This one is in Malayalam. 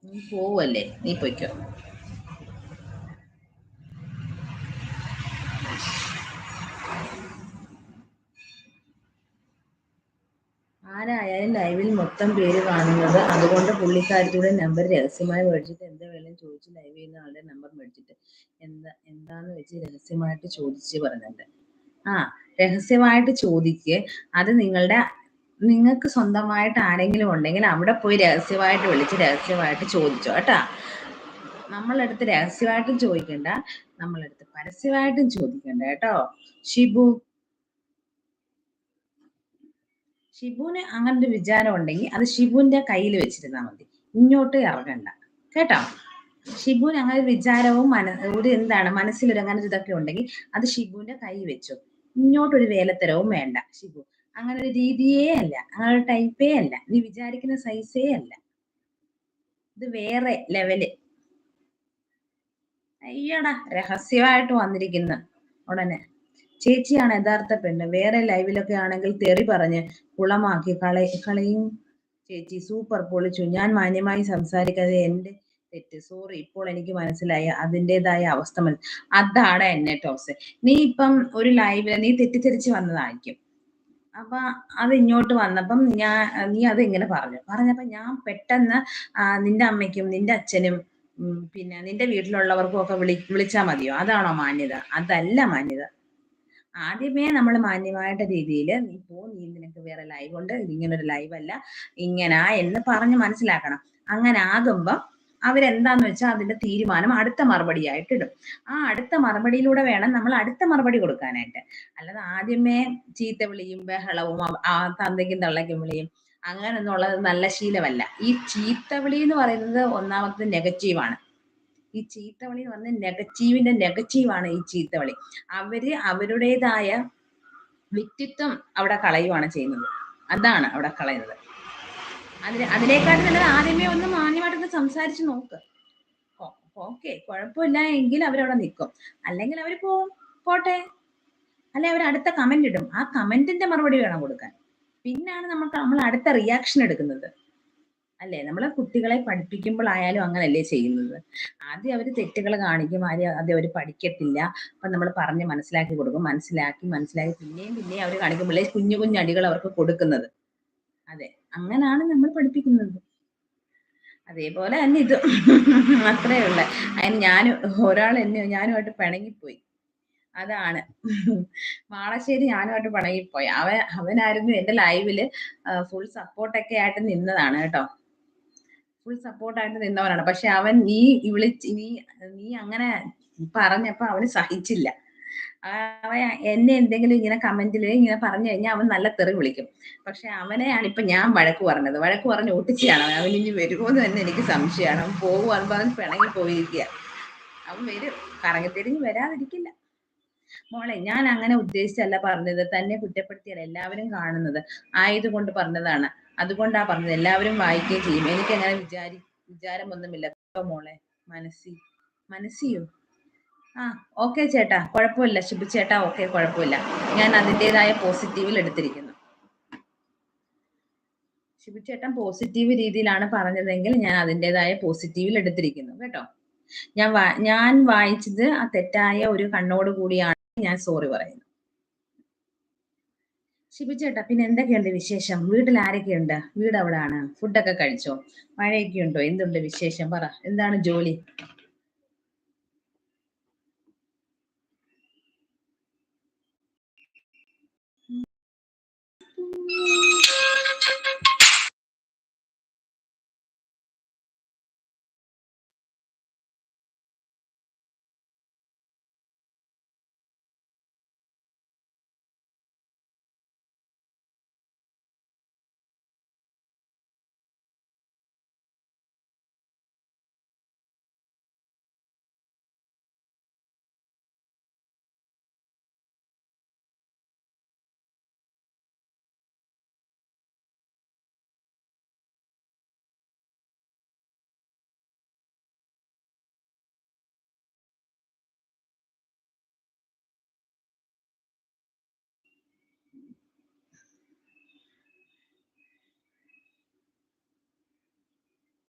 നീ പോവല്ലേ, നീ പൊയ്ക്കോ. ആരായാലും ലൈവിൽ മൊത്തം പേര് കാണുന്നത്, അതുകൊണ്ട് പുള്ളിക്കാരത്തിയുടെ നമ്പർ രഹസ്യമായി മേടിച്ചിട്ട് എന്താ വേണം ചോദിച്ച് ലൈവ് ചെയ്യുന്ന ആളുടെ നമ്പർ മേടിച്ചിട്ട് എന്താന്ന് വെച്ച് രഹസ്യമായിട്ട് ചോദിച്ച് പറഞ്ഞിട്ട്. ആ, രഹസ്യമായിട്ട് ചോദിക്ക്. അത് നിങ്ങൾക്ക് സ്വന്തമായിട്ട് ആരെങ്കിലും ഉണ്ടെങ്കിൽ അവിടെ പോയി രഹസ്യമായിട്ട് വിളിച്ച് രഹസ്യമായിട്ട് ചോദിച്ചോ കേട്ടാ. നമ്മളടുത്ത് രഹസ്യമായിട്ടും ചോദിക്കണ്ട, നമ്മളടുത്ത് പരസ്യമായിട്ടും ചോദിക്കണ്ട കേട്ടോ. ഷിബുവിന് അങ്ങനൊരു വിചാരം ഉണ്ടെങ്കിൽ അത് ഷിബുവിന്റെ കയ്യിൽ വെച്ചിരുന്നാൽ മതി, ഇങ്ങോട്ട് ഇറങ്ങണ്ട കേട്ടോ. ഷിബുവിന് അങ്ങനെ വിചാരവും ഒരു മനസ്സിലൊരു അങ്ങനെ ഇതൊക്കെ ഉണ്ടെങ്കിൽ അത് ഷിബുവിന്റെ കൈ വെച്ചു. ഇങ്ങോട്ടൊരു വേലത്തരവും വേണ്ട. ഷിബു അങ്ങനെ ഒരു രീതിയേ അല്ല, അങ്ങനെ ഒരു ടൈപ്പേ അല്ല, നീ വിചാരിക്കുന്ന സൈസേ അല്ല. ഇത് വേറെ ലെവല്. അയ്യടാ, രഹസ്യമായിട്ട് വന്നിരിക്കുന്ന ഉടനെ ചേച്ചിയാണ് യഥാർത്ഥ പെണ്ണ്. വേറെ ലൈവിലൊക്കെ ആണെങ്കിൽ തെറി പറഞ്ഞ് കുളമാക്കി കളയും. ചേച്ചി സൂപ്പർ, പൊളിച്ചു. ഞാൻ മാന്യമായി സംസാരിക്കാതെ എന്റെ തെറ്റ്, സോറി. ഇപ്പോൾ എനിക്ക് മനസ്സിലായി അതിൻ്റെതായ അവസ്ഥ. അതാണ് എന്നെ ടോസ്. നീ ഇപ്പം ഒരു ലൈവില് നീ തെറ്റിദ്ധരിച്ച് വന്നതായിരിക്കും. അപ്പൊ അത് ഇങ്ങോട്ട് വന്നപ്പം നീ അത് ഇങ്ങനെ പറഞ്ഞപ്പോ ഞാൻ പെട്ടെന്ന് നിന്റെ അമ്മയ്ക്കും നിന്റെ അച്ഛനും പിന്നെ നിന്റെ വീട്ടിലുള്ളവർക്കും ഒക്കെ വിളിച്ചാ മതിയോ? അതാണോ മാന്യത? അതല്ല മാന്യത. ആദ്യമേ നമ്മൾ മാന്യമായിട്ട് രീതിയിൽ നീ നിനക്ക് വേറെ ലൈവ് ഉണ്ട്, ഇതിങ്ങനൊരു ലൈവ് അല്ല, ഇങ്ങനാ എന്ന് പറഞ്ഞ് മനസ്സിലാക്കണം. അങ്ങനെ ആകുമ്പം അവരെന്താന്ന് വെച്ചാൽ അതിന്റെ തീരുമാനം അടുത്ത മറുപടിയായിട്ട് ഇടും. ആ അടുത്ത മറുപടിയിലൂടെ വേണം നമ്മൾ അടുത്ത മറുപടി കൊടുക്കാനായിട്ട്. അല്ലാതെ ആദ്യമേ ചീത്ത വിളിയും ബഹളവും തന്തയ്ക്കും തള്ളയ്ക്കും വിളിയും അങ്ങനെയൊന്നുള്ളത് നല്ല ശീലമല്ല. ഈ ചീത്ത വിളി എന്ന് പറയുന്നത് ഒന്നാമത്തെ നെഗറ്റീവാണ്. ഈ ചീത്തവിളി എന്ന് പറഞ്ഞാൽ നെഗറ്റീവിന്റെ നെഗറ്റീവാണ് ഈ ചീത്തവിളി. അവരുടേതായ വ്യക്തിത്വം അവിടെ കളയുവാണ് ചെയ്യുന്നത്. അതാണ് അവിടെ കളയുന്നത്. അതിനേക്കാളും നല്ലത് ആദ്യമേ ഒന്ന് മാന്യമായിട്ടൊന്ന് സംസാരിച്ച് നോക്ക്. ഓക്കെ, കുഴപ്പമില്ല എങ്കിൽ അവരവിടെ നിൽക്കും, അല്ലെങ്കിൽ അവർ പോട്ടെ, അല്ലെ അവർ അടുത്ത കമന്റ് ഇടും. ആ കമന്റിന്റെ മറുപടി വേണം കൊടുക്കാൻ. പിന്നാണ് നമ്മൾ അടുത്ത റിയാക്ഷൻ എടുക്കുന്നത്. അല്ലേ, നമ്മളെ കുട്ടികളെ പഠിപ്പിക്കുമ്പോഴായാലും അങ്ങനല്ലേ ചെയ്യുന്നത്. ആദ്യം അവർ തെറ്റുകൾ കാണിക്കും, ആദ്യം അവർ പഠിക്കത്തില്ല. അപ്പൊ നമ്മൾ പറഞ്ഞ് മനസ്സിലാക്കി കൊടുക്കും, മനസ്സിലാക്കി പിന്നെയും അവർ കാണിക്കുമ്പോഴേ കുഞ്ഞു അടികൾ അവർക്ക് കൊടുക്കുന്നത്. അതെ, അങ്ങനാണ് നമ്മൾ പഠിപ്പിക്കുന്നത്. അതേപോലെ തന്നെ ഇത് അത്രേ ഉള്ള. അതിന് ഞാനുമായിട്ട് പിണങ്ങിപ്പോയി. അതാണ് മാളശ്ശേരി ഞാനുമായിട്ട് പിണങ്ങിപ്പോയി. അവനായിരുന്നു എന്റെ ലൈവില് ഫുൾ സപ്പോർട്ടൊക്കെ ആയിട്ട് നിന്നതാണ് കേട്ടോ. ഫുൾ സപ്പോർട്ടായിട്ട് നിന്നവനാണ്. പക്ഷെ അവൻ നീ അങ്ങനെ പറഞ്ഞപ്പോ അവന് സഹിച്ചില്ല. അവൻ എന്നെ എന്തെങ്കിലും ഇങ്ങനെ കമന്റിൽ ഇങ്ങനെ പറഞ്ഞു കഴിഞ്ഞാൽ അവൻ നല്ല തെറി വിളിക്കും. പക്ഷെ അവനെയാണ് ഇപ്പൊ ഞാൻ വഴക്ക് പറഞ്ഞ് ഒട്ടിച്ചാണ്. അവൻ ഇനി വരുമോന്ന് തന്നെ എനിക്ക് സംശയമാണ്. അവൻ പോകുവാൻ അവൻ പിണങ്ങി പോയിരിക്കുക. അവൻ വരും, കറങ്ങിത്തിരിഞ്ഞ് വരാതിരിക്കില്ല. മോളെ, ഞാൻ അങ്ങനെ ഉദ്ദേശിച്ചല്ല പറഞ്ഞത്, തന്നെ കുറ്റപ്പെടുത്തിയല്ല എല്ലാവരും കാണുന്നത് ആയതുകൊണ്ട് പറഞ്ഞതാണ്. അതുകൊണ്ടാ പറഞ്ഞത്, എല്ലാവരും വായിക്കുകയും ചെയ്യും. എനിക്ക് അങ്ങനെ വിചാരമൊന്നുമില്ല മോളെ. മനസ്സിയോ? ആ, ഓക്കെ ചേട്ടാ, കുഴപ്പമില്ല. ശിബു ചേട്ടാ, ഓക്കെ, കുഴപ്പമില്ല. ഞാൻ അതിൻ്റെതായ പോസിറ്റീവിൽ എടുത്തിരിക്കുന്നു. ശിബു ചേട്ടൻ പോസിറ്റീവ് രീതിയിലാണ് പറഞ്ഞതെങ്കിൽ ഞാൻ അതിൻ്റെതായ പോസിറ്റീവിൽ എടുത്തിരിക്കുന്നു കേട്ടോ. ഞാൻ വായിച്ചത് ആ തെറ്റായ ഒരു കണ്ണോട് കൂടിയാണ് ഞാൻ സോറി പറയുന്നു. ശിബു ചേട്ടാ, പിന്നെ എന്തൊക്കെയുണ്ട് വിശേഷം? വീട്ടിൽ ആരൊക്കെയുണ്ട്? വീട് എവിടാണ്? ഫുഡൊക്കെ കഴിച്ചോ? മഴയൊക്കെ ഉണ്ടോ? എന്തുണ്ട് വിശേഷം? പറ, എന്താണ് ജോലി?